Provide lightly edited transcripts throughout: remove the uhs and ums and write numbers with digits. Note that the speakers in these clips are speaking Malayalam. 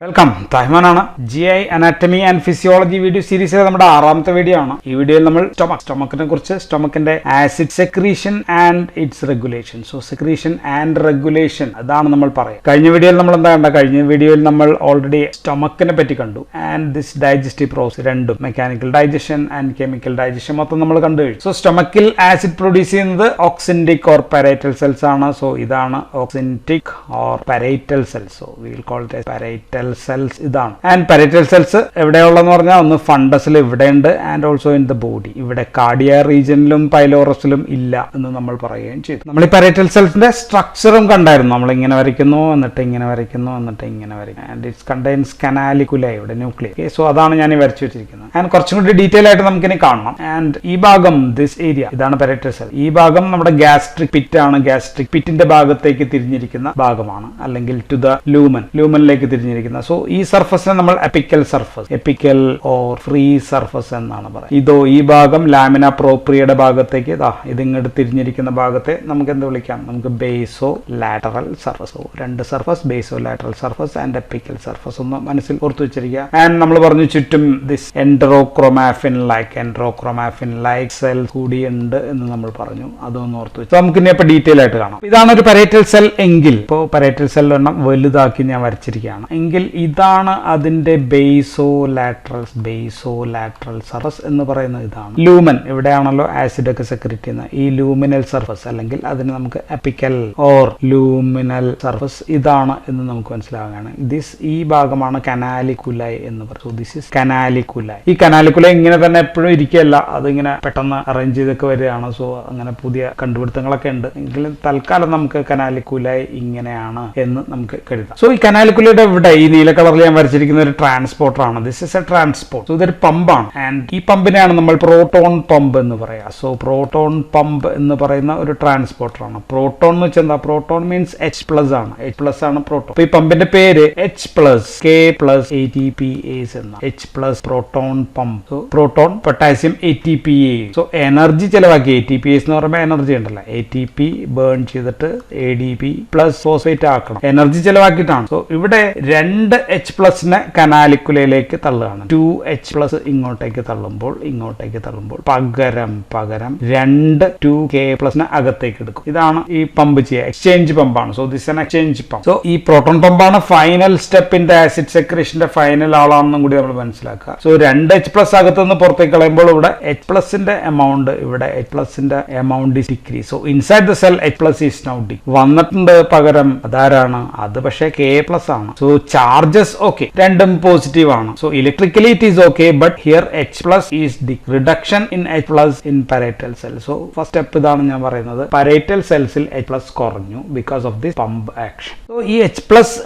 വെൽക്കം. തഹ്മാനാണ്. GI anatomy and physiology video സീരീസിലെ നമ്മുടെ 6ാമത്തെ വീഡിയോ ആണ്. ഈ വീഡിയോയിൽ നമ്മൾ സ്റ്റൊമക്കിനെ കുറിച്ച്, സ്റ്റൊമക്കിന്റെ acid secretion and its regulation. So secretion and regulation അതാണ് നമ്മൾ പറയുക. കഴിഞ്ഞ വീഡിയോയിൽ നമ്മൾ എന്താ കണ്ട? കഴിഞ്ഞ വീഡിയോയിൽ നമ്മൾ ഓൾറെഡി സ്റ്റൊമക്കിനെ പറ്റി കണ്ടു. ആൻഡ് ദിസ് ഡൈജസ്റ്റീവ് പ്രോസസ് രണ്ടും, mechanical digestion and chemical digestion മൊത്തം നമ്മൾ കണ്ടു കഴിഞ്ഞു. സോ സ്റ്റൊമക്കിൽ ആസിഡ് പ്രൊഡ്യൂസ് ചെയ്യുന്നത് ഓക്സിൻറ്റിക് ഓർ പരൈറ്റൽ സെൽസ് ആണ്. സോ ഇതാണ് oxyntic or parietal cells. So we will call it parietal cells. ഇതാണ്. ആൻഡ് പരൈറ്റൽ സെൽസ് എവിടെയുള്ളതെന്ന് പറഞ്ഞാൽ ഒന്ന് ഫണ്ടസിൽ ഇവിടെ ഉണ്ട്, and also in the body. ഇവിടെ കാർഡിയ റീജിയനിലും പൈലോറസിലും ഇല്ല എന്ന് നമ്മൾ പറയുകയും ചെയ്തു. നമ്മൾ ഈ പരൈറ്റൽ സെൽസിന്റെ സ്ട്രക്ചറും കണ്ടായിരുന്നു. നമ്മൾ ഇങ്ങനെ വരയ്ക്കുന്നു, എന്നിട്ട് ഇങ്ങനെ വരയ്ക്കുന്നു, എന്നിട്ട് ഇങ്ങനെ വരയ്ക്കുന്നു. ആൻഡ് ഇറ്റ്സ് കണ്ടെയ്ൻസ് കനാലിക്കുല, ഇവിടെ ന്യൂക്ലിയർ. സോ അതാണ് ഞാൻ ഈ വരച്ചു വെച്ചിരിക്കുന്നത്. ആൻഡ് കുറച്ചും കൂടി ഡീറ്റെയിൽ ആയിട്ട് നമുക്കിനി കാണണം. ആൻഡ് ഈ ഭാഗം, ദിസ് ഏരിയ, ഇതാണ് പരൈറ്റൽ സെൽ. ഈ ഭാഗം നമ്മുടെ ഗ്യാസ്ട്രിക് പിറ്റ് ആണ്. ഗ്യാസ്ട്രിക് പിറ്റിന്റെ ഭാഗത്തേക്ക് തിരിഞ്ഞിരിക്കുന്ന ഭാഗമാണ്, അല്ലെങ്കിൽ ടു ദ ലൂമനിലേക്ക് തിരിഞ്ഞിരിക്കുന്ന. സോ ഈ സർഫസിനെ നമ്മൾ epical surface, epical or free surface എന്നാണ് പറയുന്നത്. ഇതോ ഈ ഭാഗം ലാമിന പ്രോപ്രിയയുടെ ഭാഗത്തേക്ക്, ഇതിങ്ങോട്ട് തിരിഞ്ഞിരിക്കുന്ന ഭാഗത്തെ നമുക്ക് എന്ത് വിളിക്കാം? നമുക്ക് ബേസോ ലാറ്ററൽ സർഫസ്. രണ്ട് surface, basolateral surface and apical surface ഒന്ന് മനസ്സിൽ ഓർത്തു വെച്ചിരിക്കുക. ആൻഡ് നമ്മൾ പറഞ്ഞു ചുറ്റും ദിസ് എൻഡ്രോക്രോമാഫിൻ ലൈക്ക് സെൽ കൂടിയുണ്ട് എന്ന് നമ്മൾ പറഞ്ഞു. അതൊന്ന് ഓർത്തു വെച്ചു. നമുക്ക് ഇനി ഇപ്പൊ ഡീറ്റെയിൽ ആയിട്ട് കാണാം. ഇതാണ് ഒരു പരൈറ്റൽ സെൽ എങ്കിൽ, ഇപ്പോൾ പരൈറ്റൽ സെൽ എണ്ണം വലുതാക്കി ഞാൻ വരച്ചിരിക്കുകയാണ് എങ്കിൽ ഇതാണ് അതിന്റെ ബേസോ ലാറ്ററൽ സർഫസ് എന്ന് പറയുന്നത്. ഇതാണ് ലൂമൻ. ഇവിടെയാണല്ലോ ആസിഡ് ഒക്കെ സെക്രീറ്റ് ചെയ്യുന്നത്. ഈ ലൂമിനൽ സർഫസ്, അല്ലെങ്കിൽ അതിന് നമുക്ക് എപ്പിക്കൽ ഓർ ലൂമിനൽ സർഫസ് ഇതാണ് എന്ന് നമുക്ക് മനസ്സിലാവുകയാണ്. ഈ ഭാഗമാണ് കനാലിക്കുലൈ എന്ന് പറയുന്നത്. This is canaliculi. ഈ കനാലിക്കുലൈ ഇങ്ങനെ തന്നെ എപ്പോഴും ഇരിക്കുകയല്ല, അതിങ്ങനെ പെട്ടെന്ന് അറേഞ്ച് ചെയ്തൊക്കെ വരികയാണ്. സോ അങ്ങനെ പുതിയ കണ്ടുപിടുത്തങ്ങളൊക്കെ ഉണ്ട്. എങ്കിലും തൽക്കാലം നമുക്ക് കനാലിക്കുലൈ ഇങ്ങനെയാണ് എന്ന് നമുക്ക് കരുതാം. സോ ഈ കനാലിക്കുലയുടെ ഇവിടെ ഈ നീല കളറിൽ ഞാൻ വരച്ചിരിക്കുന്ന ഒരു ട്രാൻസ്പോർട്ടർ ആണ്. This is A transport. So ഇതൊരു പമ്പാണ്. ആൻഡ് ഈ പമ്പിനെയാണ് നമ്മൾ പ്രോട്ടോൺ പമ്പ് എന്ന് പറയാം. സോ പ്രോട്ടോൺ പമ്പ് എന്ന് പറയുന്ന ഒരു ട്രാൻസ്പോർട്ടർ ആണ്. പ്രോട്ടോൺ എന്ന് വെച്ചാൽ എന്താ? പ്രോട്ടോൺ മീൻസ് H+ ആണ്. H+ ആണ് പ്രോട്ടോൺ. ഈ പമ്പിന്റെ പേര് H+K+ATPase എന്നാണ്. H+ proton pump. So proton, potassium, ATPase. So energy ചെലവാക്കി, ATPase എന്ന് പറയുമ്പോൾ എനർജി ഉണ്ടല്ലോ, ATP ബേൺ ചെയ്തിട്ട് ADP+ ഫോസ്ഫേറ്റ് ആക്കണം. എനർജി ചെലവാക്കിയിട്ടാണ്. സോ ഇവിടെ രണ്ട് H+നെ കനാലിക്കുലയിലേക്ക് തള്ളുകയാണ്. 2H+ ഇങ്ങോട്ടേക്ക് തള്ളുമ്പോൾ പകരം രണ്ട് 2K+നെ അകത്തേക്ക് എടുക്കും. ഇതാണ് ഈ പമ്പ് ചെയ്യുക. എക്സ്ചേഞ്ച് പമ്പാണ്. So this an exchange pump. So ഈ പ്രോട്ടോൺ പമ്പാണ് final step in the acid സെക്രീഷന്റെ ഫൈനൽ ആളാണെന്നും കൂടി നമ്മൾ മനസ്സിലാക്കുക. സോ രണ്ട് H+ അകത്തുനിന്ന് പുറത്തേക്ക് കളയുമ്പോൾ ഇവിടെ H+ന്റെ എമൗണ്ട്, ഇവിടെ H+ന്റെ amount is decrease. So inside the cell H+ is now decrease. വന്നിട്ടുണ്ട് പകരം അതാരാണ്? അത് പക്ഷേ K+ ആണ്. സോ ചാർജസ് ഓക്കെ, രണ്ടും പോസിറ്റീവ് ആണ്. So electrically it is okay, but here H+ is reduction in H+ in parietal cell. So first step ഇതാണ് ഞാൻ പറയുന്നത്. പരൈറ്റൽ സെൽസിൽ H+ കുറഞ്ഞു because of this pump action. So ഈ H+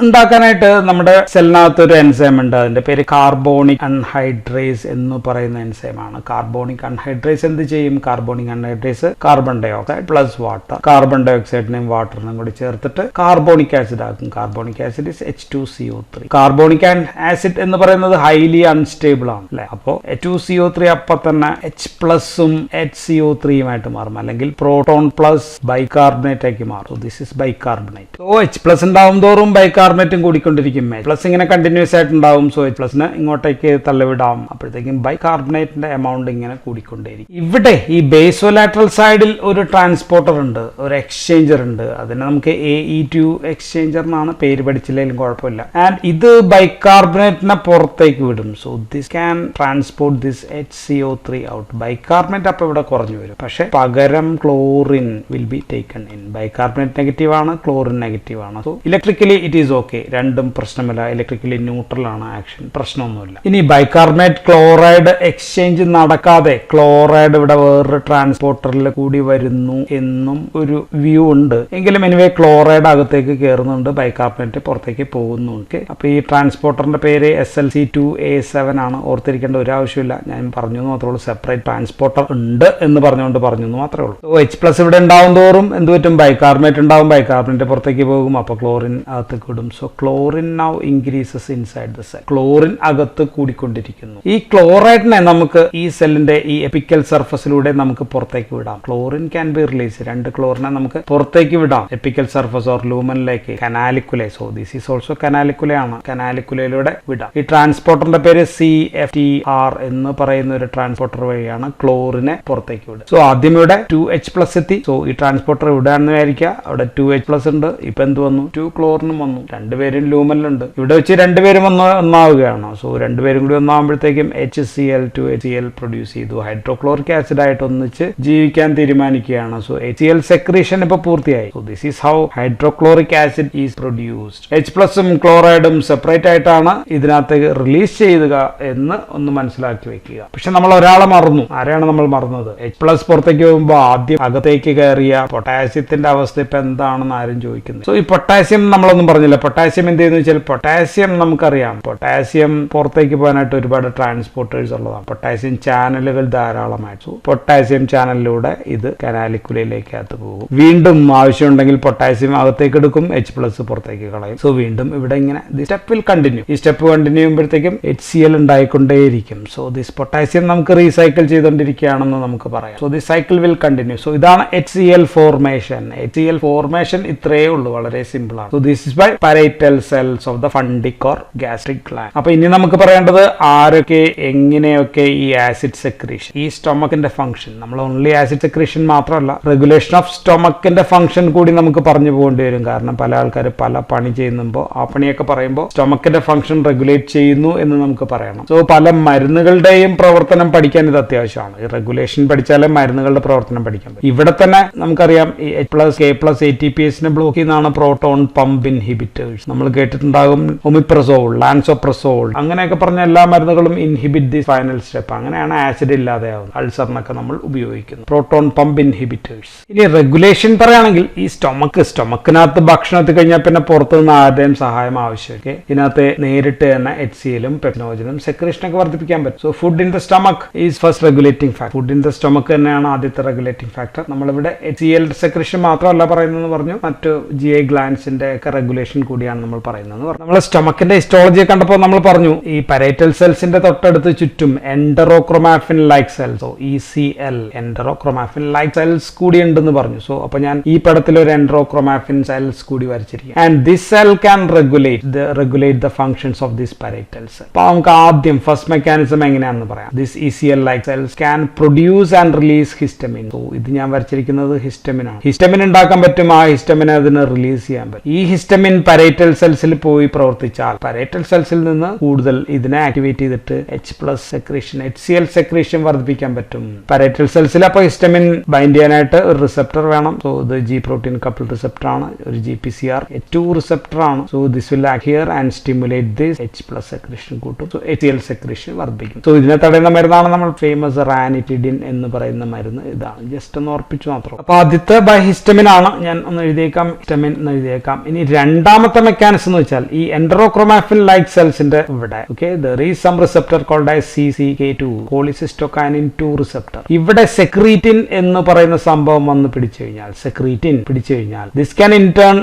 ഉണ്ടാക്കാനായിട്ട് നമ്മുടെ സെല്ലിനകത്ത് ഒരു എൻസൈം ഉണ്ട്. അതിന്റെ പേര് കാർബോണിക് അൺഹൈഡ്രേസ് എന്ന് പറയുന്ന എൻസൈം ആണ്. കാർബോണിക് അൺഹൈഡ്രേസ് എന്ത് ചെയ്യും? Carbonic anhydrase carbon dioxide plus water, carbon ഡൈ ഓക്സൈഡിനെയും വാട്ടറിനും കൂടി ചേർത്തിട്ട് കാർബോണിക് ആസിഡ് ആക്കും. Carbonic acid is H2CO3. Carbonic acid എന്ന് പറയുന്നത് ഹൈലി അൺസ്റ്റേബിൾ ആണ് അല്ലെ. അപ്പോ H2CO3 അപ്പൊ തന്നെ H+ഉം HCO3യുമായിട്ട് മാറും, അല്ലെങ്കിൽ പ്രോട്ടോൺ പ്ലസ് ബൈകാർബണേറ്റ് ആക്കി മാറും. This is bicarbonate. So H+ ഉണ്ടാവും തോറും ബൈകാർബണേറ്റും കൂടിക്കൊണ്ടിരിക്കും. H+ ഇങ്ങനെ കണ്ടിന്യൂസ് ആയിട്ട് ഉണ്ടാവും. സോ H+നെ ഇങ്ങോട്ടേക്ക് തള്ളിവിടാം. അപ്പോഴത്തേക്കും ബൈകാർബണേറ്റിന്റെ എമൗണ്ട് ഇങ്ങനെ കൂടിക്കൊണ്ടേയിരിക്കും. ഇവിടെ ഈ ബേസോലാറ്ററൽ സൈഡിൽ ഒരു ട്രാൻസ്പോർട്ടർ ഉണ്ട്, ഒരു എക്സ്ചേഞ്ചർ ഉണ്ട്. അതിനെ നമുക്ക് AE2 എക്സ്ചേഞ്ചർ എന്നാണ് പേര്, പഠിച്ചില്ലെങ്കിലും കുഴപ്പമില്ല. ആൻഡ് ഇത് ബൈകാർബണേറ്റിനെ പുറത്തേക്ക് വിടും. So this can transport this HCO3 out. Bicarbonate അപ്പോൾ ഇവിടെ കുറഞ്ഞു വരും, പക്ഷെ പകരം chlorine will be taken in. Bicarbonate negative ആണ്, ക്ലോറിൻ നെഗറ്റീവ് ആണ്. So electrically it is okay, രണ്ടും പ്രശ്നമില്ല. ഇലക്ട്രിക്കലി ന്യൂട്രൽ ആണ് ആക്ഷൻ, പ്രശ്നമൊന്നുമില്ല. ഇനി ബൈകാർബണേറ്റ് ക്ലോറൈഡ് എക്സ്ചേഞ്ച് നടക്കാതെ ക്ലോറൈഡ് ഇവിടെ വേറൊരു ട്രാൻസ്പോർട്ടറിൽ കൂടി വരുന്നു എന്നും ഒരു വ്യൂ ഉണ്ട്. എങ്കിലും എനിവേ ക്ലോറൈഡ് അകത്തേക്ക് കയറുന്നുണ്ട്, ബൈകാർബണേറ്റ് പുറത്തേക്ക് പോകുന്നുണ്ട്. അപ്പൊ ഈ ട്രാൻസ്പോർട്ടറിന്റെ പേര് SLC2A7 ആണ്. ഓർത്തിരിക്കേണ്ട ഒരു ആവശ്യമില്ല, ഞാൻ പറഞ്ഞു മാത്രമേ ഉള്ളൂ. സെപ്പറേറ്റ് ട്രാൻസ്പോർട്ടർ ഉണ്ട് എന്ന് പറഞ്ഞുകൊണ്ട് പറഞ്ഞു മാത്രമേ ഉള്ളൂ. H+ ഇവിടെ ഉണ്ടാവും തോറും എന്ത് പറ്റും? ബൈകാർബണേറ്റ് ഉണ്ടാവും, ബൈകാർബണേറ്റ് പുറത്തേക്ക് പോകും, അപ്പൊ ക്ലോറിൻ അകത്തേക്ക് വിടും. So chlorine now increases inside the cell. Chlorine അകത്ത് കൂടിക്കൊണ്ടിരിക്കുന്നു. ഈ ക്ലോറൈഡിനെ നമുക്ക് ഈ സെല്ലിന്റെ ഈ എപ്പിക്കൽ സർഫസിലൂടെ നമുക്ക് പുറത്തേക്ക് വിടാം. Chlorine can be release. രണ്ട് ക്ലോറിനെ നമുക്ക് പുറത്തേക്ക് വിടാം എപ്പിക്കൽ സർഫസ് ഓർ ലൂമനിലേക്ക്, canaliculi. So this is also canaliculi ആണ്. എങ്ങനെയാണ് കനാലിക്കുലയിലൂടെ വിടാം. ഈ ട്രാൻസ്പോർട്ടറിന്റെ പേര് CFTR എന്ന് പറയുന്ന ഒരു ട്രാൻസ്പോർട്ടർ വഴിയാണ് ക്ലോറിനെ പുറത്തേക്ക് വിടുക. സോ ആദ്യം ഇവിടെ 2H+ എത്തി. സോ ഈ ട്രാൻസ്പോർട്ടർ വിടാന്ന് വിചാരിക്കുക, അവിടെ 2H+ ഉണ്ട്. ഇപ്പൊ എന്ത് വന്നു? 2 ക്ലോറിനും വന്നു. രണ്ടുപേരും ലൂമനിലുണ്ട്. ഇവിടെ വെച്ച് രണ്ടുപേരും ഒന്നാവുകയാണ്. സോ രണ്ടുപേരും കൂടി ഒന്നാകുമ്പോഴത്തേക്കും HCl 2HCl പ്രൊഡ്യൂസ് ചെയ്തു. ഹൈഡ്രോക്ലോറിക് ആസിഡ് ആയിട്ട് ഒന്നിച്ച് ജീവിക്കാൻ തീരുമാനിക്കുകയാണ്. സോ HCl സെക്രീഷൻ ഇപ്പൊ പൂർത്തിയായി. So this is how hydrochloric acid is produced. H+ഉം ക്ലോറൈഡും സെപ്പറേറ്റ് ആയിട്ടാണ് ഇതിനകത്തേക്ക് റിലീസ് ചെയ്യുക എന്ന് ഒന്ന് മനസ്സിലാക്കി വെക്കുക. പക്ഷെ നമ്മൾ ഒരാളെ മറന്നു. ആരെയാണ് നമ്മൾ മറന്നത്? H+ പുറത്തേക്ക് പോകുമ്പോൾ ആദ്യം അകത്തേക്ക് കയറിയ പൊട്ടാസ്യത്തിന്റെ അവസ്ഥ ഇപ്പൊ എന്താണെന്ന് ആരും ചോദിക്കുന്നത്. സോ ഈ പൊട്ടാസ്യം നമ്മളൊന്നും പറഞ്ഞില്ല. പൊട്ടാസ്യം എന്ത് ചെയ്യുന്നു വെച്ചാൽ, പൊട്ടാസ്യം നമുക്കറിയാം, പൊട്ടാസ്യം പുറത്തേക്ക് പോകാനായിട്ട് ഒരുപാട് ട്രാൻസ്പോർട്ടേഴ്സ് ഉള്ളതാണ്. പൊട്ടാസ്യം ചാനലുകൾ ധാരാളമായിട്ട്. സോ പൊട്ടാസ്യം ചാനലിലൂടെ ഇത് കനാലിക്കുലയിലേക്ക് അകത്ത് പോകും. വീണ്ടും ആവശ്യമുണ്ടെങ്കിൽ പൊട്ടാസ്യം അകത്തേക്ക് എടുക്കും, H+ പുറത്തേക്ക് കളയും. സോ വീണ്ടും ഇവിടെ ഇങ്ങനെ സ്റ്റെപ്പ് വിൽ കണ്ടിന്യൂ. ഈ സ്റ്റെപ്പ് കണ്ടിന്യൂ ചെയ്യുമ്പോഴത്തേക്കും HCl ഉണ്ടായിക്കൊണ്ടേയിരിക്കും. സോ ദിസ് പൊട്ടാസ്യം നമുക്ക് റീസൈക്കിൾ ചെയ്തുകൊണ്ടിരിക്കുകയാണെന്ന് നമുക്ക് പറയാം. So this cycle will continue. So ഇതാണ് HCl ഫോർമേഷൻ. HCl ഫോർമേഷൻ ഇത്രയേ ഉള്ളൂ, വളരെ സിമ്പിൾ ആണ്. So this is by parietal cells of the fundic or gastric gland. അപ്പൊ ഇനി നമുക്ക് പറയേണ്ടത് ആരൊക്കെ എങ്ങനെയൊക്കെ ഈ ആസിഡ് സെക്രീഷൻ, ഈ സ്റ്റൊമക്കിന്റെ ഫംഗ്ഷൻ, നമ്മൾ ഓൺലി ആസിഡ് സെക്രീഷൻ മാത്രമല്ല റെഗുലേഷൻ ഓഫ് സ്റ്റൊമക്കിന്റെ ഫംഗ്ഷൻ കൂടി നമുക്ക് പറഞ്ഞു പോകേണ്ടി വരും. കാരണം പല ആൾക്കാർ പല പണി ചെയ്യുമ്പോൾ ആ പണിയൊക്കെ പറയുമ്പോൾ സ്റ്റൊമക്കിന്റെ ഫംഗ്ഷൻ റെഗുലേറ്റ് ചെയ്യുന്നു എന്ന് നമുക്ക് പറയണം. സോ പല മരുന്നുകളുടെയും പ്രവർത്തനം പഠിക്കാൻ ഇത് അത്യാവശ്യമാണ്. ഈ റെഗുലേഷൻ പഠിച്ചാലേ മരുന്നുകളുടെ പ്രവർത്തനം പഠിക്കാൻ പറ്റും. ഇവിടെ തന്നെ നമുക്കറിയാം ഈ H+, K+, ATPase ബ്ലോക്ക് ചെയ്യുന്നതാണ് പ്രോട്ടോൺ പമ്പ് ഇൻഹിബിറ്റേഴ്സ്. നമ്മൾ കേട്ടിട്ടുണ്ടാകും ഒമിപ്രസോൾ, ലാൻസോപ്രസോൾ, അങ്ങനെയൊക്കെ പറഞ്ഞ എല്ലാ മരുന്നുകളും ഇൻഹിബിറ്റ് ദി ഫൈനൽ സ്റ്റെപ്പ്. അങ്ങനെയാണ് ആസിഡ് ഇല്ലാതെയാവുന്നത്. അൾസറിനൊക്കെ നമ്മൾ ഉപയോഗിക്കുന്നത് പ്രോട്ടോൺ പമ്പ് ഇൻഹിബിറ്റേഴ്സ്. ഇനി റെഗുലേഷൻ പറയുകയാണെങ്കിൽ ഈ സ്റ്റൊമക്കിനകത്ത് ഭക്ഷണം എത്തി കഴിഞ്ഞാൽ പിന്നെ പുറത്തു നിന്ന് ആരുടെയും സഹായം ആവശ്യമൊക്കെ ഇതിനകത്ത് നേരിട്ട് തന്നെ HCl-ഉം പെപ്നോജനും സെക്രീഷനൊക്കെ വർദ്ധിപ്പിക്കാൻ പറ്റും. So food in the stomach is first regulating factor. Food in the stomach തന്നെയാണ് ആദ്യത്തെ റെഗുലേറ്റിംഗ് ഫാക്ടർ. നമ്മളിവിടെ HCl സെക്രീഷൻ മാത്രമല്ല പറയുന്നത് പറഞ്ഞു, മറ്റു GI ഗ്ലാൻഡ്സിന്റെ ഒക്കെ റെഗുലേഷൻ കൂടിയാണ് നമ്മൾ പറയുന്നത്. നമ്മൾ സ്റ്റൊമക്കിന്റെ ഹിസ്റ്റോളജിയെ കണ്ടപ്പോൾ നമ്മൾ പറഞ്ഞു ഈ പരൈറ്റൽ സെൽസിന്റെ തൊട്ടടുത്ത് ചുറ്റും enterochromaffin like cells, ECL enterochromaffin like cells കൂടി ഉണ്ടെന്ന് പറഞ്ഞു. സോ അപ്പൊ ഞാൻ ഈ പടത്തിൽ ഒരു എൻഡറോക്രോമാഫിൻ സെൽസ് കൂടി വരച്ചിരിക്കും. And this cell can regulate the functions of this parietal cell. അപ്പൊ നമുക്ക് ആദ്യം ഫസ്റ്റ് മെക്കാനിസം എങ്ങനെയാണെന്ന് പറയാം. This ECL like cells can produce and release histamine. So ഇത് ഞാൻ വരച്ചിരിക്കുന്നത് ഹിസ്റ്റമിൻ ആണ്. ഹിസ്റ്റമിൻ ഉണ്ടാക്കാൻ പറ്റും, ആ ഹിസ്റ്റമിൻ അതിന് റിലീസ് ചെയ്യാൻ പറ്റും. ഈ ഹിസ്റ്റമിൻ പരൈറ്റൽ സെൽസിൽ പോയി പ്രവർത്തിച്ചാൽ പരൈറ്റൽ സെൽസിൽ നിന്ന് കൂടുതൽ ഇതിനെ ആക്ടിവേറ്റ് ചെയ്തിട്ട് H+ സെക്രീഷൻ, HCl സെക്രീഷൻ വർദ്ധിപ്പിക്കാൻ പറ്റും പരൈറ്റൽ സെൽസിൽ. അപ്പൊ ഹിസ്റ്റമിൻ ബൈൻഡ് ചെയ്യാനായിട്ട് ഒരു റിസപ്റ്റർ വേണം. സോ ഇത് G പ്രോട്ടീൻ കപ്പിൾ റിസപ്റ്റർ ആണ്, ഒരു GPCR2 റിസപ്റ്റർ ആണ്. So this will act here and stimulate this H+ secretion കൂട്ടും. സോ HCl സെക്രീഷൻ വർദ്ധിക്കും. സോ ഇതിനെ തടയുന്ന മരുന്നാണ് നമ്മൾ ഫേമസ് റാനിറ്റിഡിൻ എന്ന് പറയുന്ന മരുന്ന്. ഇതാണ് ജസ്റ്റ് ഒന്ന് ഓർപ്പിച്ചു മാത്രം. അപ്പൊ ആദ്യത്തെ ബൈ ഹിസ്റ്റമിൻ ആണ്, ഞാൻ ഒന്ന് എഴുതിയേക്കാം, ഹിസ്റ്റമിൻ എന്ന് എഴുതിയേക്കാം. ഇനി രണ്ടാമത്തെ മെക്കാനിസം എന്ന് വെച്ചാൽ ഈ എൻഡറോക്രോമാഫിൻ ലൈക്ക് സെൽസിന്റെ ഇവിടെ there is some receptor called as CCK2 cholecystokinin 2 receptor. ഇവിടെ സെക്രീറ്റിൻ എന്ന് പറയുന്ന സംഭവം വന്ന് പിടിച്ചു കഴിഞ്ഞാൽ this can in turn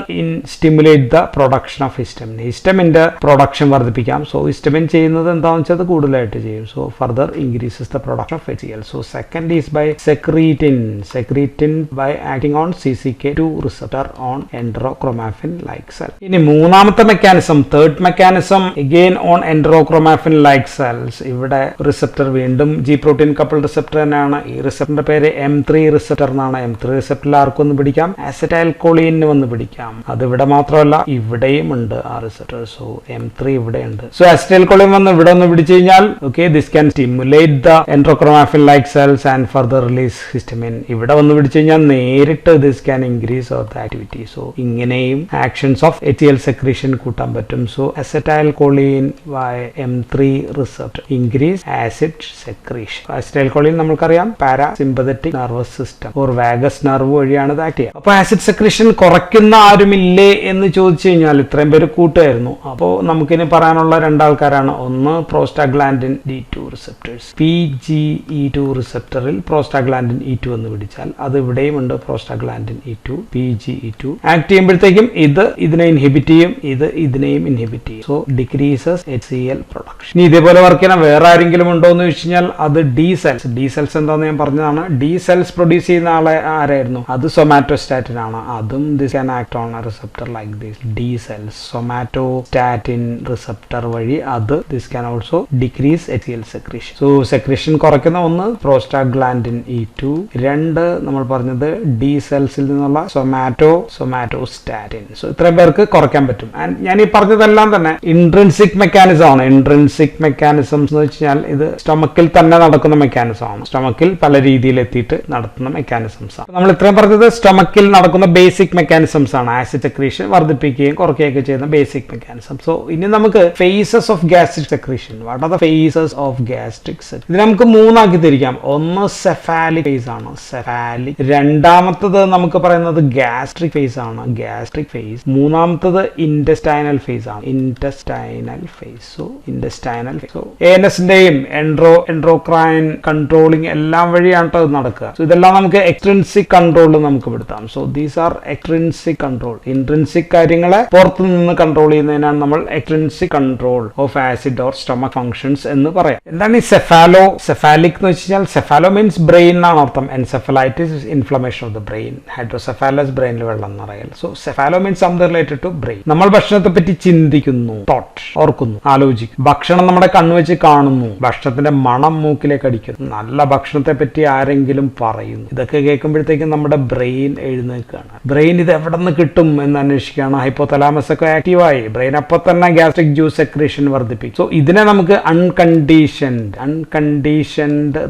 stimulate the production of histamine. ഹിസ്റ്റമിന്റെ പ്രൊഡക്ഷൻ വർദ്ധിപ്പിക്കാം. സോ ഹിസ്റ്റമിൻ ചെയ്യുന്നത് എന്താണെന്ന് വെച്ചാൽ അത് കൂടുതലായിട്ട് ചെയ്യും. So further increases the production of HCl. So second is by secretin by acting on CCK2 receptor on enterochromaffin like cell. ഇനി മൂന്നാമത്തെ mechanism, third mechanism again on enterochromaffin like cells. ഇവിടെ റിസപ്റ്റർ വീണ്ടും G പ്രോട്ടീൻ കപ്പിൾ റിസപ്റ്റർ തന്നെയാണ്. ഈ റിസപ്റ്ററിന്റെ പേര് M3 റിസപ്റ്റർ എന്നാണ്. M3 റിസപ്റ്ററിൽ ആർക്കൊന്ന് പിടിക്കാം, അസറ്റൈൽ കോളിന് വന്ന് പിടിക്കാം. അത് ഇവിടെ മാത്രമല്ല ഇവിടെയും ഉണ്ട് ആ റിസപ്റ്റർ. സോ M3 ഇവിടെ ഉണ്ട്. സോ അസറ്റൈൽ കോളിൻ വന്ന് ഇവിടെ ഒന്ന് പിടിച്ചു കഴിഞ്ഞാൽ this can stimulate the enterochromaffin like cells and further release histamine. ഇവിടെ വന്ന് പിടിച്ചു കഴിഞ്ഞാൽ നേരിട്ട് this can increase the activity. So ഇങ്ങനെയും actions of HCl secretion കൂട്ടാൻ പറ്റും. So acetylcholine by M3 receptor increase acid secretion. Acetylcholine നമുക്കറിയാം parasympathetic nervous system or vagus nerve വഴിയാണ് ഇത് ആക്ട് ചെയ്യുക. അപ്പൊ ആസിഡ് സെക്രീഷൻ കുറയ്ക്കുന്ന ആരുമില്ലേ എന്ന് ചോദിച്ചു കഴിഞ്ഞാൽ ഇത്രയും പേര് കൂട്ടുമായിരുന്നു. അപ്പോൾ നമുക്കിനി പറയാനുള്ള രണ്ടാൾക്കാരാണ്. ഒന്ന് prostaglandin D2 receptors. PGE2 റിസപ്റ്ററിൽ prostaglandin E2 എന്ന് പിടിച്ചാൽ അത് ഇവിടെയും ഉണ്ട്. പ്രോസ്റ്റാഗ്ലാൻഡിൻ E2 PGE2 ആക്ട് ചെയ്യുമ്പോഴത്തേക്കും ഇത് ഇതിനെ ഇൻഹിബിറ്റ് ചെയ്യും, ഇത് ഇതിനെയും ഇൻഹിബിറ്റ് ചെയ്യും. So decreases HCl production. ഇനി ഇതേപോലെ വർക്ക് ചെയ്യാൻ വേറെ ആരെങ്കിലും ഉണ്ടോ എന്ന് ചോദിച്ചു കഴിഞ്ഞാൽ അത് D സെൽസ് എന്താന്ന് ഞാൻ പറഞ്ഞതാണ്. D സെൽസ് പ്രൊഡ്യൂസ് ചെയ്യുന്ന ആളെ ആരായിരുന്നു? അത് സൊമാറ്റോസ്റ്റാറ്റിൻ ആണ്. അതും this can act on A receptor like this. D cells Zomato somatostatin receptor വഴി അത് this can also decrease HCl secretion. So secretion കുറയ്ക്കുന്ന ഒന്ന് പ്രോസ്റ്റാഗ്ലാൻഡിൻ E2, രണ്ട് നമ്മൾ പറഞ്ഞത് ഡി സെൽസിൽ നിന്നുള്ള സൊമാറ്റോസ്റ്റാറ്റിൻ. സോ ഇത്രയും പേർക്ക് കുറയ്ക്കാൻ പറ്റും. ആൻഡ് ഞാൻ ഈ പറഞ്ഞതെല്ലാം തന്നെ ഇൻട്രിൻസിക് മെക്കാനിസം ആണ്. ഇൻട്രിൻസിക് മെക്കാനിസംസ് എന്ന് വെച്ചാൽ ഇത് സ്റ്റൊമക്കിൽ തന്നെ നടക്കുന്ന മെക്കാനിസം ആണ്. സ്റ്റൊമക്കിൽ പല രീതിയിൽ എത്തിയിട്ട് നടത്തുന്ന മെക്കാനിസംസ് ആണ്. നമ്മൾ ഇത്രയും പറഞ്ഞത് സ്റ്റൊമക്കിൽ നടക്കുന്ന ബേസിക് മെക്കാനിസംസ് ആണ്. ആസിഡ് സെക്രീഷൻ വർദ്ധിപ്പിക്കുകയും കുറയ്ക്കുകയൊക്കെ ചെയ്യുന്ന ബേസിക് മെക്കാനിസം. സോ ഇനി നമുക്ക് phases of gastric secretion. What are the phases of gastric secretion? ഇത് നമുക്ക് മൂന്നാക്കി തിരിക്കാം. ഒന്ന് സെഫാലിക് ഫേസ് ആണ്, സെഫാലിക്. രണ്ടാമത്തത് നമുക്ക് പറയുന്നത് ഗ്യാസ്ട്രിക് ഫേസ് ആണ്, ഗ്യാസ്ട്രിക് ഫേസ്. മൂന്നാമത്തത് ഇൻറ്റസ്റ്റൈനൽ ഫേസ് ആണ്, intestinal phase. So intestinal phase. So ANSന്റെയും എൻഡ്രോക്രൈൻ കൺട്രോളിങ് എല്ലാം വഴിയാണ് ഇത് നടക്കുക. സോ ഇതെല്ലാം നമുക്ക് എക്സ്ട്രിൻസിക് കൺട്രോളിൽ നമുക്ക് പെടുത്താം. So these are extrinsic control. Intrinsic കാര്യങ്ങളെ പുറത്തു നിന്ന് കൺട്രോൾ ചെയ്യുന്നതിനാണ് നമ്മൾ extrinsic control of acid or stomach functions എന്ന് പറയാം. എന്താണ് ഈ സെഫാലിക് എന്ന് വെച്ച് കഴിഞ്ഞാൽ സെഫാലോ മീൻസ് ബ്രെയിൻ എന്നാണ് അർത്ഥം. Encephalitis inflammation of the brain. Hydrocephalus ബ്രെയിനിൽ വെള്ളം നിറയൽ. So cephalo means something related to brain. നമ്മൾ ഭക്ഷണത്തെ പറ്റി ചിന്തിക്കുന്നു, തോട്ട്, ഓർക്കുന്നു, ആലോചിക്കും. ഭക്ഷണം നമ്മുടെ കണ്ണുവെച്ച് കാണുന്നു, ഭക്ഷണത്തിന്റെ മണം മൂക്കിലേക്ക് അടിക്കുന്നു, നല്ല ഭക്ഷണത്തെ പറ്റി ആരെങ്കിലും പറയുന്നു. ഇതൊക്കെ കേൾക്കുമ്പോഴത്തേക്കും നമ്മുടെ ബ്രെയിൻ എഴുന്നേൽക്കുകയാണ്. ബ്രെയിൻ ഇത് എവിടെ നിന്ന് കിട്ടും എന്ന് അന്വേഷിക്കുകയാണ്. ഹൈപ്പോതലാമസ് ഒക്കെ ആക്റ്റീവായി ബ്രെയിൻ അപ്പോൾ തന്നെ ഗ്യാസ്ട്രിക് ജ്യൂസ് സെക്രീഷൻ വർദ്ധിപ്പിക്കും. സോ ഇതിനെ നമുക്ക് അൺകണ്ടീഷൻഡ്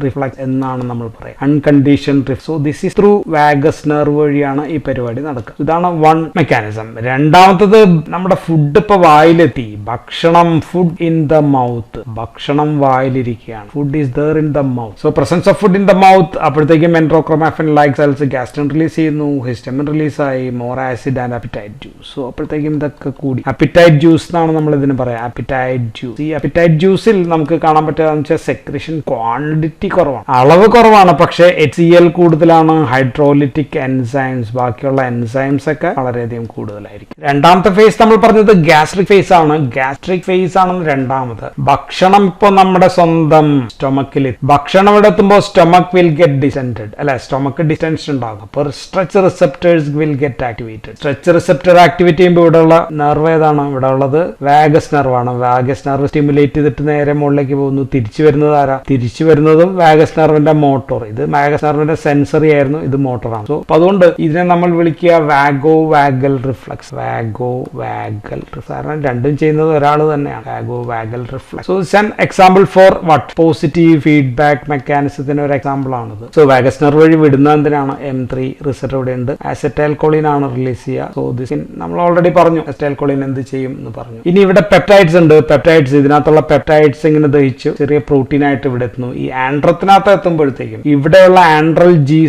റിഫ്ലക്സ് എന്നാണ് നമ്മൾ പറയുക. Unconditioned. So this is through vagus nerve വഴിയാണ് ഈ പരിപാടി നടക്കുക. ഇതാണ് വൺ മെക്കാനിസം. രണ്ടാമത്തത് നമ്മുടെ ഫുഡ് ഇപ്പൊ വായിലെത്തി. ഭക്ഷണം, ഫുഡ് ഇൻ ദ മൗത്ത്. ഭക്ഷണം വായിലിരിക്കുകയാണ്. Food is there in the mouth. So presence of food in the mouth. അപ്പോഴത്തേക്കും enterochromaffin like cells gastrin release ചെയ്യുന്നു, ഹിസ്റ്റമിൻ റിലീസായി, more acid and appetite juice. So അപ്പോഴത്തേക്കും ഇതൊക്കെ കൂടി അപ്പിറ്റൈറ്റ് ജ്യൂസ് എന്നാണ് നമ്മൾ ഇതിന് പറയാം. Appetite juice. ഈ അപ്പിറ്റൈറ്റ് ജ്യൂസിൽ നമുക്ക് കാണാൻ പറ്റുക സെക്രീഷൻ ക്വാണ്ടിറ്റി കുറവാണ്, അളവ് കുറവാണ്. പക്ഷേ HCl കൂടുതലാണ്. ഹൈഡ്രോലിറ്റിക് എൻസൈംസ്, ബാക്കിയുള്ള എൻസൈംസ് ഒക്കെ വളരെയധികം കൂടുതലായിരിക്കും. രണ്ടാമത്തെ ഫേസ് നമ്മൾ പറഞ്ഞത് ഗ്യാസ്ട്രിക് ഫേസ് ആണ്. ഗ്യാസ്ട്രിക് ഫേസ് ആണ് രണ്ടാമത്. ഭക്ഷണം ഇപ്പോൾ നമ്മുടെ സ്വന്തം സ്റ്റൊമക്കിൽ. ഭക്ഷണം ഇവിടെ എത്തുമ്പോൾ സ്റ്റൊമക് വിൽ ഗെറ്റ് ഡിസ്റ്റൻഡ്, അല്ലെ? സ്റ്റൊമക്ക് ഡിസ്റ്റൻഷൻ ഉണ്ടാകും. അപ്പോൾ stretch receptors will get activated. Stretch receptor activate ചെയ്യുമ്പോൾ ഇവിടെയുള്ള നെർവ് ഏതാണ്? ഇവിടെ ഉള്ളത് വാഗസ് നെർവ് ആണ്. വാഗസ് നെർവ് സ്റ്റിമുലേറ്റ് ചെയ്തിട്ട് നേരെ മുകളിലേക്ക് പോകുന്നു. തിരിച്ചു വരുന്നത് ആരാ? തിരിച്ചു വരുന്നതും വാഗസ് നെർവിന്റെ മോട്ടോർ. ഇത് വാഗസ് നെർവിന്റെ സെൻസറി ആയിരുന്നു, ഇത് മോട്ടോറാണ്. സോ അപ്പൊ അതുകൊണ്ട് ഇതിനെ നമ്മൾ വിളിക്കുക വാഗോ വാഗൽ റിഫ്ലക്സ്. വാഗോ vagal reflux. കാരണം രണ്ടും ചെയ്യുന്നത് ഒരാൾ തന്നെയാണ്. വാഗോ vagal reflex. So it's an example for what? Positive feedback മെക്കാനിസത്തിന് ഒരു എക്സാമ്പിൾ ആണിത്. സോ വാഗസ് നെർവ് വഴി വിടുന്ന എന്തിനാണ്? M3 റിസപ്റ്റർ ഇവിടെ ഉണ്ട്. അസറ്റൈൽകോളിൻ ആണ് റിലീസ് ചെയ്യുക. സോ ദിസ് നമ്മൾ ഓൾറെഡി പറഞ്ഞു അസറ്റൈൽകോളിൻ എന്ത് ചെയ്യും എന്ന് പറഞ്ഞു. ഇനി ഇവിടെ പെപ്റ്റൈഡ്സ് ഉണ്ട്. പെപ്റ്റൈഡ്സ്, ഇതിനകത്തുള്ള പെപ്റ്റൈഡ്സ് ഇങ്ങനെ ദഹിച്ചു ചെറിയ പ്രോട്ടീൻ ആയിട്ട് ഇവിടെ എത്തുന്നു. ഈ ആൻഡ്രത്തിനകത്ത് എത്തുമ്പോഴത്തേക്കും ഇവിടെയുള്ള antral G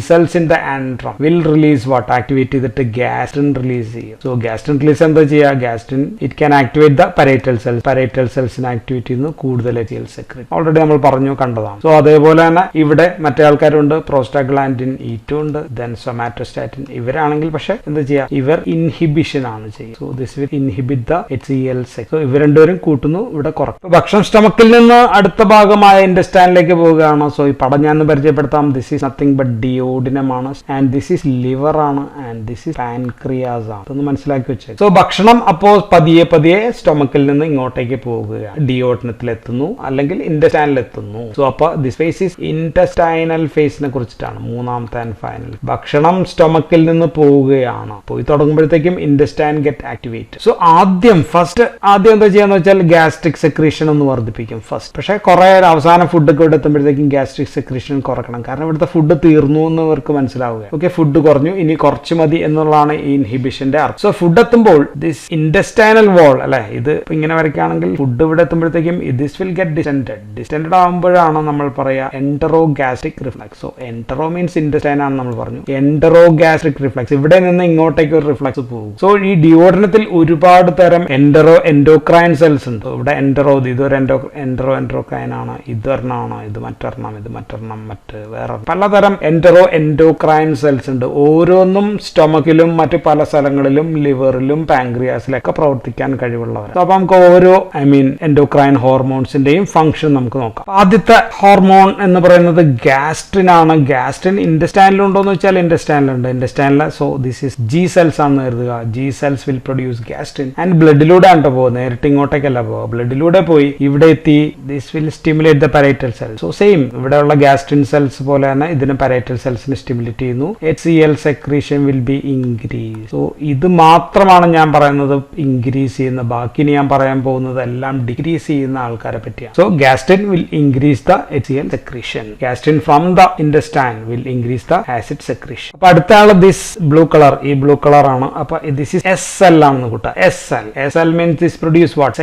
cells in the antrum will release what? Activate ചെയ്തിട്ട് ഗ്യാസ്ട്രിൻ റിലീസ് ചെയ്യും. സോ ഗ്യാസ്ട്രിൻ റിലീസ് എന്താ ചെയ്യുക? Gastrin it can activate the parietal cells. Parietal സെൽസിനെ ആക്ടിവേറ്റ് ചെയ്യുന്നു, കൂടുതൽ HCl സെക്രീറ്റ്. ഓൾറെഡി നമ്മൾ പറഞ്ഞു, കണ്ടതാണ്. സോ അതേപോലെ തന്നെ ഇവിടെ മറ്റേ ആൾക്കാരുണ്ട്. പ്രോസ്റ്റാഗ്ലാൻഡിൻ E2 ഉണ്ട്, ദെൻ സൊമാറ്റോസ്റ്റാറ്റിൻ. ഇവരാണെങ്കിൽ പക്ഷെ എന്താ ചെയ്യുക? ഇവർ ഇൻഹിബിഷൻ ആണ് ചെയ്യുക. So this will inhibit the HCl secretion. So ഇവർ രണ്ടുപേരും കൂട്ടുന്നു, ഇവിടെ കുറക്കും. ഭക്ഷണം സ്റ്റൊമക്കിൽ നിന്ന് അടുത്ത ഭാഗമായ ഇൻറ്റസ്റ്റൈനിലേക്ക് പോവുകയാണ്. സോ ഈ പടം ഞാൻ പരിചയപ്പെടുത്താം. This is nothing but duodenum ആണ്, ആൻഡ് ദിസ് ഈസ് ലിവർ ആണ്, ആൻഡ് ദിസ് ഈസ് പാൻക്രിയാസ് ആണ്. ഇതൊന്ന് മനസ്സിലാക്കി വെച്ചേ. സോ ഭക്ഷണം അപ്പോൾ പതിയെ സ്റ്റൊമക്കിൽ നിന്ന് ഇങ്ങോട്ടേക്ക് പോവുകയാണ്. ഡിയോഡിനത്തിൽ എത്തുന്നു, അല്ലെങ്കിൽ ഇൻറ്റസ്റ്റൈനിൽ എത്തുന്നു. സോ അപ്പൊ ദിസ് ഫേസ് ഈസ് ഇൻറ്റസ്റ്റൈനൽ ഫേസിനെ കുറിച്ചിട്ടാണ്, മൂന്നാമത്തെ ആൻഡ് ഫൈനൽ. ഭക്ഷണം സ്റ്റൊമക്കിൽ നിന്ന് പോവുകയാണ്. പോയി തുടങ്ങുമ്പോഴത്തേക്കും ഇൻറ്റസ്റ്റൈൻ ഗെറ്റ് ആക്ടിവേറ്റ്. സോ ആദ്യം എന്താ ചെയ്യാന്ന് വെച്ചാൽ ഗ്യാസ്ട്രിക് സെക്രീഷൻ ഒന്ന് വർദ്ധിപ്പിക്കും ഫസ്റ്റ്. പക്ഷേ കുറെ അവസാന ഫുഡൊക്കെ ഇവിടെ എത്തുമ്പോഴത്തേക്കും ഗ്യാസ്ട്രിക് സെക്രീഷൻ കുറക്കണം. കാരണം ഇവിടുത്തെ ഫുഡ് തീർന്നു എന്ന് അവർക്ക് മനസ്സിലാവുക. ഓക്കെ, ഫുഡ് കുറഞ്ഞു, ഇനി കുറച്ച് മതി എന്നുള്ളതാണ് ഈ ഇൻഹിബിഷന്റെ അർത്ഥം. സോ ഫുഡ് എത്തുമ്പോൾ ദിസ് ഇൻറ്റസ്റ്റൈനൽ വാൾ, അല്ലെ, ഇത് ഇങ്ങനെ വരയ്ക്കുകയാണെങ്കിൽ ഫുഡ് ഇവിടെ എത്തുമ്പോഴത്തേക്കും ദിസ് വിൽ ഗെറ്റ് ഡിസ്റ്റൻഡ് ആകുമ്പോഴാണ് നമ്മൾ പറയാ എൻറ്ററോഗ്യാസ്ട്രിക് റിഫ്ലക്സ്. സോ എൻറ്ററോ മീൻസ് ഇൻറ്റസ്റ്റൈൻ ആണ് നമ്മൾ പറഞ്ഞു. എൻറ്ററോഗ്യാസ്ട്രിക് റിഫ്ലക്സ്, ഇവിടെ നിന്ന് ഇങ്ങോട്ടേക്ക് ഒരു റിഫ്ലക്സ് പോകും. സോ ഈ ഡിയോഡിനത്തിൽ ഒരുപാട് തരം എൻഡോക്രൈൻ സെൽസ് ഉണ്ട്. ഇവിടെ ഇതൊരു എൻഡോക്രൈൻ ആണ്, ഇതൊരെണ്ണമാണ്, ഇത് മറ്റൊരെണ്ണം മറ്റ് വേറെ പലതരം എൻഡോക്രൈൻ സെൽസ് ഉണ്ട്. ഓരോന്നും സ്റ്റൊമക്കിലും മറ്റു പല സ്ഥലങ്ങളിലും ലിവറിലും പാൻക്രിയാസിലൊക്കെ പ്രവർത്തിക്കാൻ കഴിവുള്ളവർ. അപ്പൊ നമുക്ക് ഓരോ എൻഡോക്രൈൻ ഹോർമോൺസിന്റെയും ഫംഗ്ഷൻ നമുക്ക് നോക്കാം. ആദ്യത്തെ ഹോർമോൺ എന്ന് പറയുന്നത് ഗ്യാസ്ട്രിൻ ആണ്. ഗ്യാസ്ട്രിൻ ഇൻറ്റസ്റ്റൈനിലുണ്ടോ എന്ന് വെച്ചാൽ ഇൻറ്റസ്റ്റൈനിലുണ്ട്. So this is G cells ആണെന്ന് കരുതുക. G cells will produce gastrin and ബ്ലഡിലൂടെ ആണ് പോകുന്നത്, നേരിട്ട് ഇങ്ങോട്ടേക്കല്ല പോകുക, ബ്ലഡിലൂടെ പോയി ഇവിടെ എത്തി. This will stimulate the parietal cells. So same ഇവിടെയുള്ള ഗ്യാസ്ട്രിൻ സെൽസ് പോലെ തന്നെ ഇതിന് പരൈറ്റൽ സെൽസിനെ സ്റ്റിമുലേറ്റ് ചെയ്യുന്നു. HCl secretion will be increase. So ഇത് മാത്രമാണ് ഞാൻ പറയുന്നത് ഇൻക്രീസ് ചെയ്യുന്ന, ബാക്കി ഞാൻ പറയാൻ പോകുന്നത് എല്ലാം ഡിക്രീസ് ചെയ്യുന്ന ആൾക്കാരെ പറ്റിയാണ്. So gastrin will increase the HCl secretion. Gastrin from the intestine will increase the acid secretion. അപ്പൊ അടുത്ത ആള് ദിസ് ബ്ലൂ കളർ, ഈ ബ്ലൂ കളർ ആണ്. അപ്പൊ ദിസ് ഇസ് SL ആണെന്ന് കൂട്ടാ. SL means this produce what?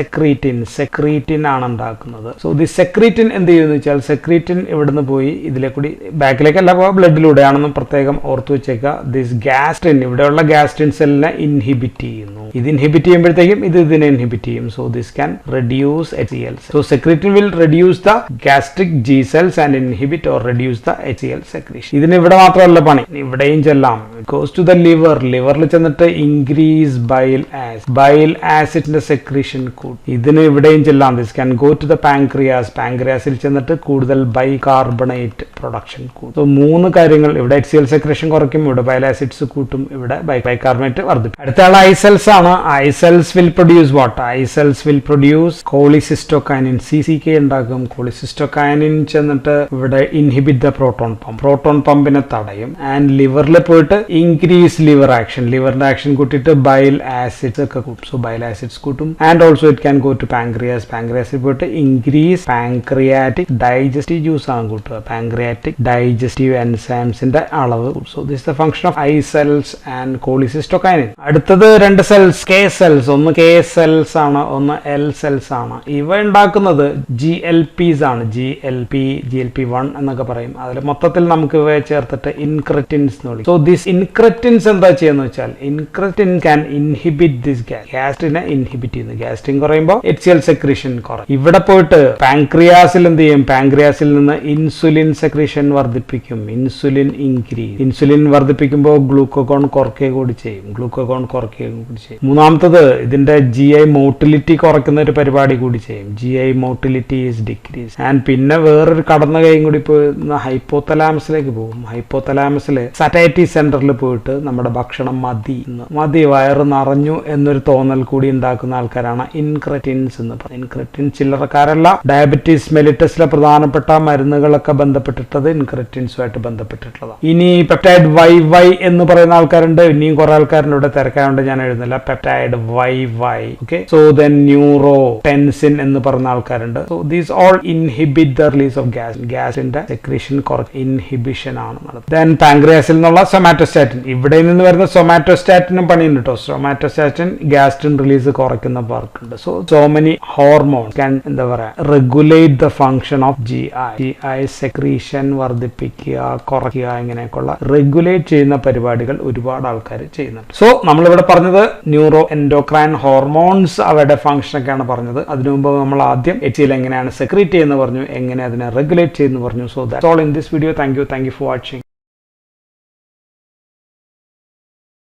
Secretin ആണ് ഉണ്ടാക്കുന്നത്. സോ ദിസ് സെക്രീറ്റിൻ എന്ത് ചെയ്യുമെന്ന് വെച്ചാൽ, സെക്രീറ്റിൻ ഇവിടുന്ന് പോയി ഇതിലെ കൂടി ബാക്കിലേക്കല്ല പോവുക, ബ്ലഡിലൂടെയാണെന്ന് പ്രത്യേകം ഓർത്തു വെച്ചേക്കുക. ദിസ് ഗ്യാസ്ട്രിൻ, ഇവിടെയുള്ള ഗ്യാസ്ട്രിൻ സെല്ലിനെ ഇൻഹിബിറ്റ് ചെയ്യുന്നു. ഇത് ഇൻഹിബിറ്റ് ചെയ്യുമ്പോഴത്തേക്കും ഇതിനെ ഇൻഹിബിറ്റ് ചെയ്യും. So this can reduce HCl. So secretin will reduce the gastric G cells and inhibit or reduce the HCl secretion. ഇതിന് ഇവിടെ മാത്രമല്ല പണി, ഇവിടെയും ചെല്ലാം. Goes to the liver. ലിവറിൽ ചെന്നിട്ട് ഇൻക്രീസ് ബൈൽ ആസിഡിന്റെ സെക്രീഷൻ കൂട്ടും. ഇതിന് ഇവിടെയും ചെല്ലാം. This can go to the pancreas. പാൻക്രിയാസിൽ ചെന്നിട്ട് കൂടുതൽ ബൈകാർബണേറ്റ് പ്രൊഡക്ഷൻ കൂട്ടും. സോ 3 കാര്യങ്ങൾ. ഇവിടെ HCl സെക്രീഷൻ കുറയ്ക്കും, ഇവിടെ ബൈൽ ആസിഡ്സ് കൂട്ടും, ഇവിടെ ബൈകാർബണേറ്റ് വർദ്ധിപ്പിക്കും. അടുത്ത ആൾ ഐ സെൽസ് ആണ്. I cells will produce what? I cells will produce cholecystokinin. CCK ഉണ്ടാക്കും. കോളിസിസ്റ്റോകൈനിൻ ചെന്നിട്ട് ഇവിടെ ഇൻഹിബിറ്റ് ദ പ്രോട്ടോൺ പമ്പിനെ തടയും. ആൻഡ് ലിവറിൽ പോയിട്ട് ഇൻക്രീസ് ലിവർ ആക്ഷൻ. ലിവറിന്റെ ആക്ഷൻ കൂട്ടിയിട്ട് ബൈൽ ആസിഡ്സ് ഒക്കെ കൂട്ടും. സോ ബൈൽ ആസിഡ്സ് കൂട്ടും. And also it can go to pancreas. പാൻക്രിയാസിൽ പോയിട്ട് ഇൻക്രീസ് പാൻക്രിയാറ്റിക് ഡൈജസ്റ്റീവ് ജ്യൂസ് ആണ് കൂട്ടുക. പാൻക്രിയാറ്റിക് ഡൈജസ്റ്റീവ് എൻസൈംസിന്റെ അളവ്. So this the function of I cells and cholecystokinin. അടുത്തത് 2 സെൽസ്, K സെൽസ്. ഒന്ന് K സെൽസ് ആണ്, ഒന്ന് L സെൽസ് ആണ്. ഇവ ഉണ്ടാക്കുന്നത് GLPs ആണ്. GLP1 എന്നൊക്കെ പറയും. അതിൽ മൊത്തത്തിൽ നമുക്ക് ഇവയെ ചേർത്തിട്ട് ഇൻക്രെറ്റിൻസ് എന്ന് വിളിക്കും. സോ ദിസ് ഇൻക്രെറ്റിൻസ് എന്താ ചെയ്യുന്നത് വെച്ചാൽ, ഇൻക്രെറ്റിൻ ക്യാൻ ഇൻഹിബിറ്റ് ദിസ് ഗ്യാസ്ട്രിനെ ഇൻഹിബിറ്റ് ചെയ്യുന്നു. ഗ്യാസ്ട്രിൻ കുറയുമ്പോൾ HCl സെക്രീഷൻ കുറയും. ഇവിടെ പോയിട്ട് പാൻക്രിയാസിൽ എന്ത് ചെയ്യും? പാൻക്രിയാസിൽ നിന്ന് ഇൻസുലിൻ സെക്രീഷൻ വർദ്ധിപ്പിക്കും. Insulin increase. ഇൻസുലിൻ വർദ്ധിപ്പിക്കുമ്പോൾ ഗ്ലൂക്കോഗോൺ കുറയ്ക്കുക കൂടി ചെയ്യും. മൂന്നാമത്തത് ഇതിന്റെ GI മോട്ടിലിറ്റി കുറയ്ക്കുന്ന ഒരു പരിപാടി കൂടി ചെയ്യും. GI motility is decrease. And പിന്നെ വേറൊരു കടന്ന കൈയും കൂടി പോയി ഹൈപ്പോതലാമസിലേക്ക് പോകും. ഹൈപ്പോതലാമസില് സറ്റൈറ്റി സെന്ററിൽ പോയിട്ട് നമ്മുടെ ഭക്ഷണം മതി വയറ് നിറഞ്ഞു എന്നൊരു തോന്നൽ കൂടി ഉണ്ടാക്കുന്ന ആൾക്കാരാണ് ഇൻക്രെറ്റിൻസ് എന്ന് പറയുന്നത്. ഇൻക്രെറ്റിൻ ചില്ലറക്കാരല്ല. ഡയബറ്റീസ് മെലിറ്റസിലെ പ്രധാനപ്പെട്ട മരുന്നുകളൊക്കെ ബന്ധപ്പെട്ടിട്ടത് ഇൻക്രെറ്റിൻസുമായിട്ട് ബന്ധപ്പെട്ടിട്ടുള്ളതാണ്. ഇനി പെപ്റ്റൈഡ് YY എന്ന് പറയുന്ന ആൾക്കാരുണ്ട്. ഇനിയും കുറെ ആൾക്കാരുണ്ട്. ഇവിടെ തിരക്കായോണ്ട് ഞാൻ എഴുതുന്നില്ല. Peptide YY. Okay. So then ന്യൂറോടെൻസിൻ എന്ന് പറയുന്ന ആൾക്കാരുണ്ട്. So these all inhibit the release of ഗ്യാസിന്റെ സെക്രീഷൻ ഇൻഹിബിഷൻ ആണ്. ദെൻ പാൻക്രിയാസിൽ നിന്നുള്ള സൊമാറ്റോസ്റ്റാറ്റിൻ. ഇവിടെ നിന്ന് വരുന്ന സൊമാറ്റോസ്റ്റാറ്റിനും പണിയുണ്ട് കേട്ടോ. സൊമാറ്റോസ്റ്റാറ്റിൻ ഗ്യാസ്ട്രിൻ റിലീസ് കുറയ്ക്കുന്ന പാർട്ടുണ്ട്. സോ മെനി ഹോർമോൺസ് ക്യാൻ എന്താ പറയാ regulate the function of GI secretion വർദ്ധിപ്പിക്കുക, കുറയ്ക്കുക, ഇങ്ങനെയൊക്കെയുള്ള റെഗുലേറ്റ് ചെയ്യുന്ന പരിപാടികൾ ഒരുപാട് ആൾക്കാർ ചെയ്യുന്നുണ്ട്. സോ നമ്മളിവിടെ പറഞ്ഞത് ന്യൂറോ എൻഡോക്രൈൻ ഹോർമോൺസ് അവരുടെ ഫംഗ്ഷൻ ഒക്കെയാണ് പറഞ്ഞത്. അതിനു മുമ്പ് നമ്മൾ ആദ്യം HCl എങ്ങനെയാണ് സെക്രീറ്റ് ചെയ്യുന്നത് പറഞ്ഞു, എങ്ങനെ അതിനെ റെഗുലേറ്റ് ചെയ്യുന്നു പറഞ്ഞു. So that's all in this video. Thank you for watching.